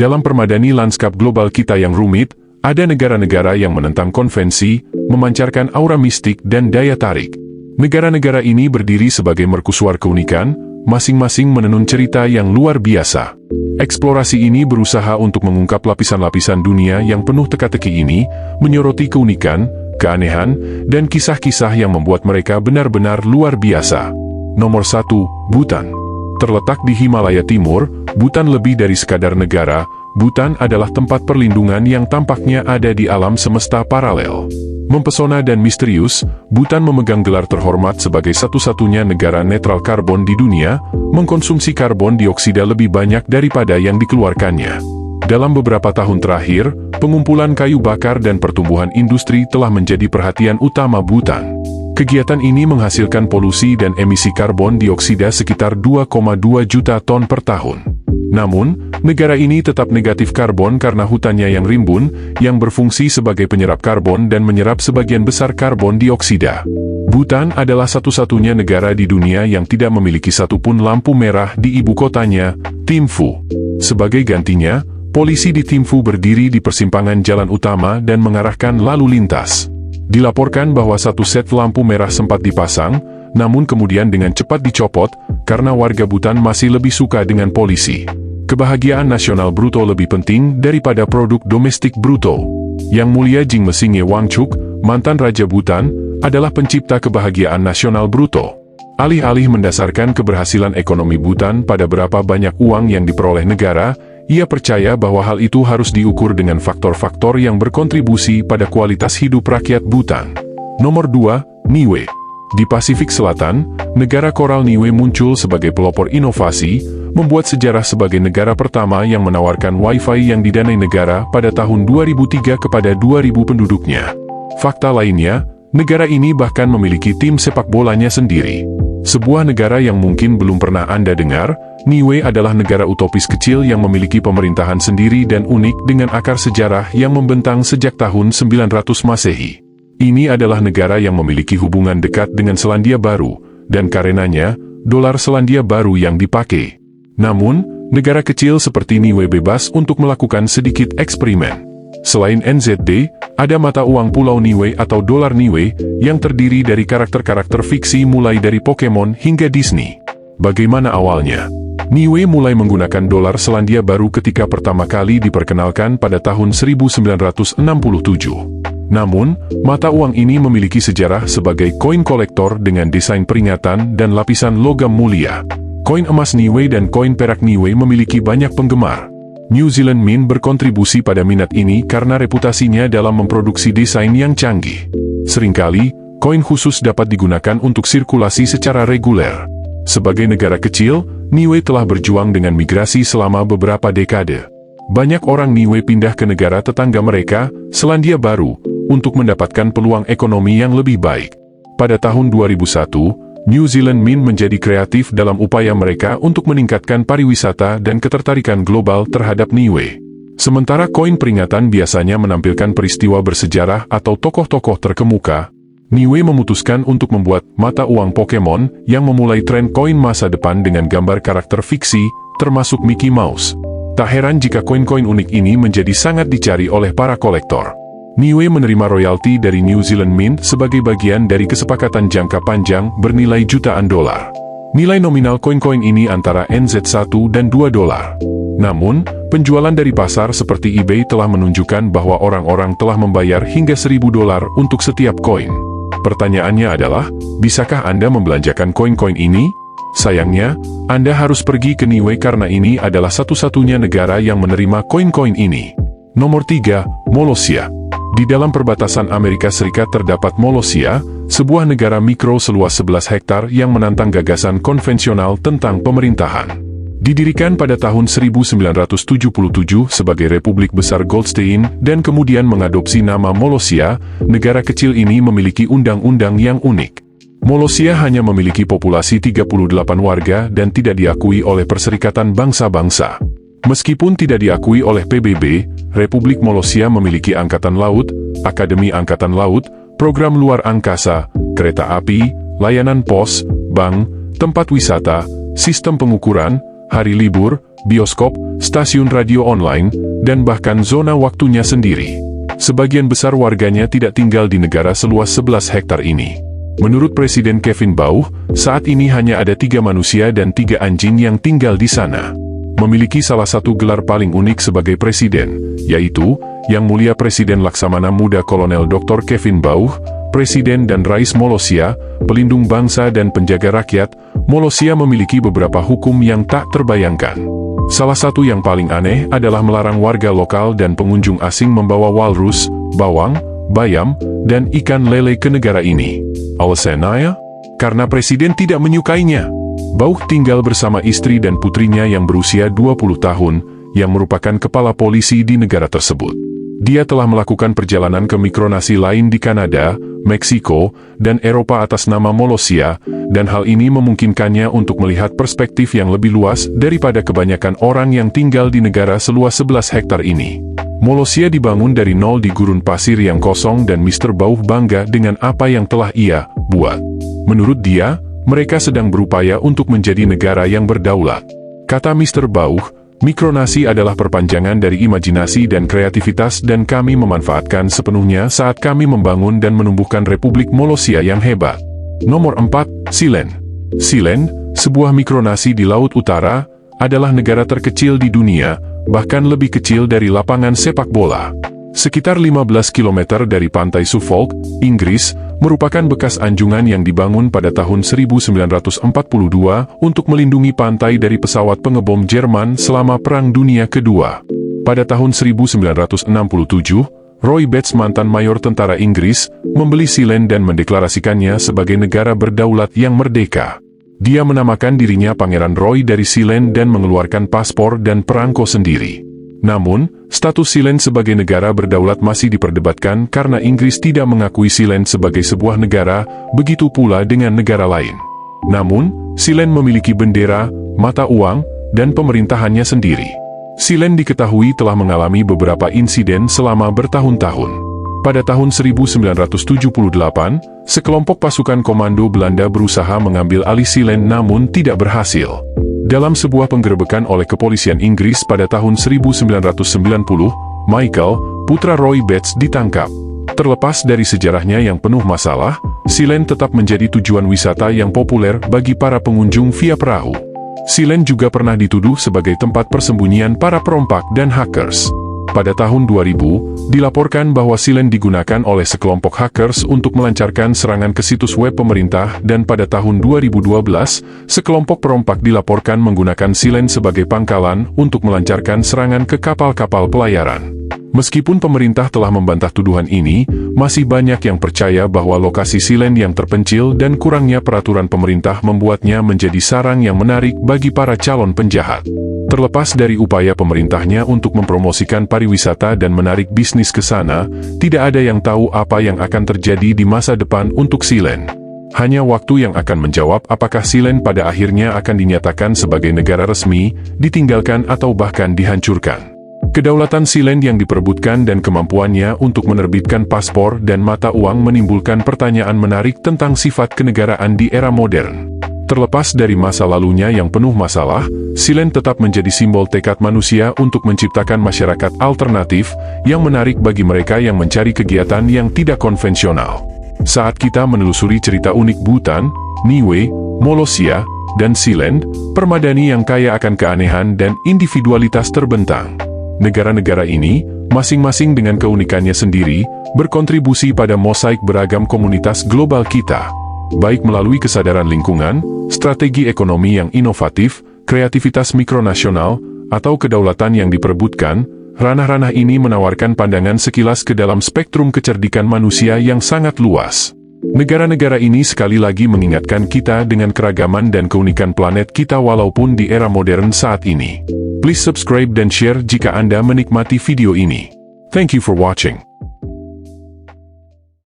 Dalam permadani lanskap global kita yang rumit, ada negara-negara yang menentang konvensi, memancarkan aura mistik dan daya tarik. Negara-negara ini berdiri sebagai mercusuar keunikan, masing-masing menenun cerita yang luar biasa. Eksplorasi ini berusaha untuk mengungkap lapisan-lapisan dunia yang penuh teka-teki ini, menyoroti keunikan, keanehan, dan kisah-kisah yang membuat mereka benar-benar luar biasa. Nomor 1, Bhutan. Terletak di Himalaya Timur, Bhutan lebih dari sekadar negara. Bhutan adalah tempat perlindungan yang tampaknya ada di alam semesta paralel. Mempesona dan misterius, Bhutan memegang gelar terhormat sebagai satu-satunya negara netral karbon di dunia, mengkonsumsi karbon dioksida lebih banyak daripada yang dikeluarkannya. Dalam beberapa tahun terakhir, pengumpulan kayu bakar dan pertumbuhan industri telah menjadi perhatian utama Bhutan. Kegiatan ini menghasilkan polusi dan emisi karbon dioksida sekitar 2,2 juta ton per tahun. Namun, negara ini tetap negatif karbon karena hutannya yang rimbun, yang berfungsi sebagai penyerap karbon dan menyerap sebagian besar karbon dioksida. Bhutan adalah satu-satunya negara di dunia yang tidak memiliki satupun lampu merah di ibu kotanya, Thimphu. Sebagai gantinya, polisi di Thimphu berdiri di persimpangan jalan utama dan mengarahkan lalu lintas. Dilaporkan bahwa satu set lampu merah sempat dipasang, namun kemudian dengan cepat dicopot, karena warga Bhutan masih lebih suka dengan polisi. Kebahagiaan nasional bruto lebih penting daripada produk domestik bruto. Yang Mulia Jingmesingye Wangchuk, mantan Raja Bhutan, adalah pencipta kebahagiaan nasional bruto. Alih-alih mendasarkan keberhasilan ekonomi Bhutan pada berapa banyak uang yang diperoleh negara, ia percaya bahwa hal itu harus diukur dengan faktor-faktor yang berkontribusi pada kualitas hidup rakyat Bhutan. Nomor 2, Niue. Di Pasifik Selatan, negara koral Niue muncul sebagai pelopor inovasi, membuat sejarah sebagai negara pertama yang menawarkan Wi-Fi yang didanai negara pada tahun 2003 kepada 2.000 penduduknya. Fakta lainnya, negara ini bahkan memiliki tim sepak bolanya sendiri. Sebuah negara yang mungkin belum pernah Anda dengar, Niue adalah negara utopis kecil yang memiliki pemerintahan sendiri dan unik dengan akar sejarah yang membentang sejak tahun 900 Masehi. Ini adalah negara yang memiliki hubungan dekat dengan Selandia Baru, dan karenanya, dolar Selandia Baru yang dipakai. Namun, negara kecil seperti Niue bebas untuk melakukan sedikit eksperimen. Selain NZD, ada mata uang Pulau Niue atau dolar Niue, yang terdiri dari karakter-karakter fiksi mulai dari Pokemon hingga Disney. Bagaimana awalnya? Niue mulai menggunakan dolar Selandia Baru ketika pertama kali diperkenalkan pada tahun 1967. Namun, mata uang ini memiliki sejarah sebagai koin kolektor dengan desain peringatan dan lapisan logam mulia. Koin emas Niue dan koin perak Niue memiliki banyak penggemar. New Zealand Mint berkontribusi pada minat ini karena reputasinya dalam memproduksi desain yang canggih. Seringkali, koin khusus dapat digunakan untuk sirkulasi secara reguler. Sebagai negara kecil, Niue telah berjuang dengan migrasi selama beberapa dekade. Banyak orang Niue pindah ke negara tetangga mereka, Selandia Baru, untuk mendapatkan peluang ekonomi yang lebih baik. Pada tahun 2001, New Zealand Mint menjadi kreatif dalam upaya mereka untuk meningkatkan pariwisata dan ketertarikan global terhadap Niue. Sementara koin peringatan biasanya menampilkan peristiwa bersejarah atau tokoh-tokoh terkemuka, Niue memutuskan untuk membuat mata uang Pokemon yang memulai tren koin masa depan dengan gambar karakter fiksi, termasuk Mickey Mouse. Tak heran jika koin-koin unik ini menjadi sangat dicari oleh para kolektor. Niue menerima royalti dari New Zealand Mint sebagai bagian dari kesepakatan jangka panjang bernilai jutaan dolar. Nilai nominal koin-koin ini antara NZ1 dan 2 dolar. Namun, penjualan dari pasar seperti eBay telah menunjukkan bahwa orang-orang telah membayar hingga 1.000 dolar untuk setiap koin. Pertanyaannya adalah, bisakah Anda membelanjakan koin-koin ini? Sayangnya, Anda harus pergi ke Niue karena ini adalah satu-satunya negara yang menerima koin-koin ini. Nomor 3, Molossia. Di dalam perbatasan Amerika Serikat terdapat Molossia, sebuah negara mikro seluas 11 hektar yang menantang gagasan konvensional tentang pemerintahan. Didirikan pada tahun 1977 sebagai Republik Besar Goldstein dan kemudian mengadopsi nama Molossia, negara kecil ini memiliki undang-undang yang unik. Molossia hanya memiliki populasi 38 warga dan tidak diakui oleh Perserikatan Bangsa-Bangsa. Meskipun tidak diakui oleh PBB, Republik Molossia memiliki angkatan laut, akademi angkatan laut, program luar angkasa, kereta api, layanan pos, bank, tempat wisata, sistem pengukuran, hari libur, bioskop, stasiun radio online, dan bahkan zona waktunya sendiri. Sebagian besar warganya tidak tinggal di negara seluas 11 hektar ini. Menurut Presiden Kevin Bauh, saat ini hanya ada 3 manusia dan 3 anjing yang tinggal di sana. Memiliki salah satu gelar paling unik sebagai presiden, yaitu Yang Mulia Presiden Laksamana Muda Kolonel Dr. Kevin Bauh, Presiden dan Rais Molossia, pelindung bangsa dan penjaga rakyat. Molossia memiliki beberapa hukum yang tak terbayangkan. Salah satu yang paling aneh adalah melarang warga lokal dan pengunjung asing membawa walrus, bawang, bayam, dan ikan lele ke negara ini. Alasannya? Karena presiden tidak menyukainya. Bauh tinggal bersama istri dan putrinya yang berusia 20 tahun, yang merupakan kepala polisi di negara tersebut. Dia telah melakukan perjalanan ke Mikronasi lain di Kanada, Meksiko, dan Eropa atas nama Molossia, dan hal ini memungkinkannya untuk melihat perspektif yang lebih luas daripada kebanyakan orang yang tinggal di negara seluas 11 hektar ini. Molossia dibangun dari nol di gurun pasir yang kosong dan Mr. Bauh bangga dengan apa yang telah ia buat. Menurut dia, mereka sedang berupaya untuk menjadi negara yang berdaulat. Kata Mr. Bauh, Mikronasi adalah perpanjangan dari imajinasi dan kreativitas dan kami memanfaatkan sepenuhnya saat kami membangun dan menumbuhkan Republik Molossia yang hebat. Nomor 4, Sealand. Sealand, sebuah mikronasi di Laut Utara, adalah negara terkecil di dunia, bahkan lebih kecil dari lapangan sepak bola. Sekitar 15 km dari pantai Suffolk, Inggris, merupakan bekas anjungan yang dibangun pada tahun 1942 untuk melindungi pantai dari pesawat pengebom Jerman selama Perang Dunia Kedua. Pada tahun 1967, Roy Bates, mantan mayor tentara Inggris, membeli Sealand dan mendeklarasikannya sebagai negara berdaulat yang merdeka. Dia menamakan dirinya Pangeran Roy dari Sealand dan mengeluarkan paspor dan perangko sendiri. Namun, status Sealand sebagai negara berdaulat masih diperdebatkan karena Inggris tidak mengakui Sealand sebagai sebuah negara, begitu pula dengan negara lain. Namun, Sealand memiliki bendera, mata uang, dan pemerintahannya sendiri. Sealand diketahui telah mengalami beberapa insiden selama bertahun-tahun. Pada tahun 1978, sekelompok pasukan komando Belanda berusaha mengambil alih Sealand namun tidak berhasil. Dalam sebuah penggerebekan oleh kepolisian Inggris pada tahun 1990, Michael, putra Roy Bates, ditangkap. Terlepas dari sejarahnya yang penuh masalah, Sealand tetap menjadi tujuan wisata yang populer bagi para pengunjung via perahu. Sealand juga pernah dituduh sebagai tempat persembunyian para perompak dan hackers. Pada tahun 2000, dilaporkan bahwa Sealand digunakan oleh sekelompok hackers untuk melancarkan serangan ke situs web pemerintah dan pada tahun 2012, sekelompok perompak dilaporkan menggunakan Sealand sebagai pangkalan untuk melancarkan serangan ke kapal-kapal pelayaran. Meskipun pemerintah telah membantah tuduhan ini, masih banyak yang percaya bahwa lokasi Sealand yang terpencil dan kurangnya peraturan pemerintah membuatnya menjadi sarang yang menarik bagi para calon penjahat. Terlepas dari upaya pemerintahnya untuk mempromosikan pariwisata dan menarik bisnis ke sana, tidak ada yang tahu apa yang akan terjadi di masa depan untuk Sealand. Hanya waktu yang akan menjawab apakah Sealand pada akhirnya akan dinyatakan sebagai negara resmi, ditinggalkan atau bahkan dihancurkan. Kedaulatan Sealand yang diperebutkan dan kemampuannya untuk menerbitkan paspor dan mata uang menimbulkan pertanyaan menarik tentang sifat kenegaraan di era modern. Terlepas dari masa lalunya yang penuh masalah, Sealand tetap menjadi simbol tekad manusia untuk menciptakan masyarakat alternatif yang menarik bagi mereka yang mencari kegiatan yang tidak konvensional. Saat kita menelusuri cerita unik Bhutan, Niue, Molossia, dan Sealand, permadani yang kaya akan keanehan dan individualitas terbentang. Negara-negara ini, masing-masing dengan keunikannya sendiri, berkontribusi pada mosaik beragam komunitas global kita. Baik melalui kesadaran lingkungan, strategi ekonomi yang inovatif, kreativitas mikronasional, atau kedaulatan yang diperebutkan, ranah-ranah ini menawarkan pandangan sekilas ke dalam spektrum kecerdikan manusia yang sangat luas. Negara-negara ini sekali lagi mengingatkan kita dengan keragaman dan keunikan planet kita walaupun di era modern saat ini. Please subscribe dan share jika Anda menikmati video ini. Thank you for watching.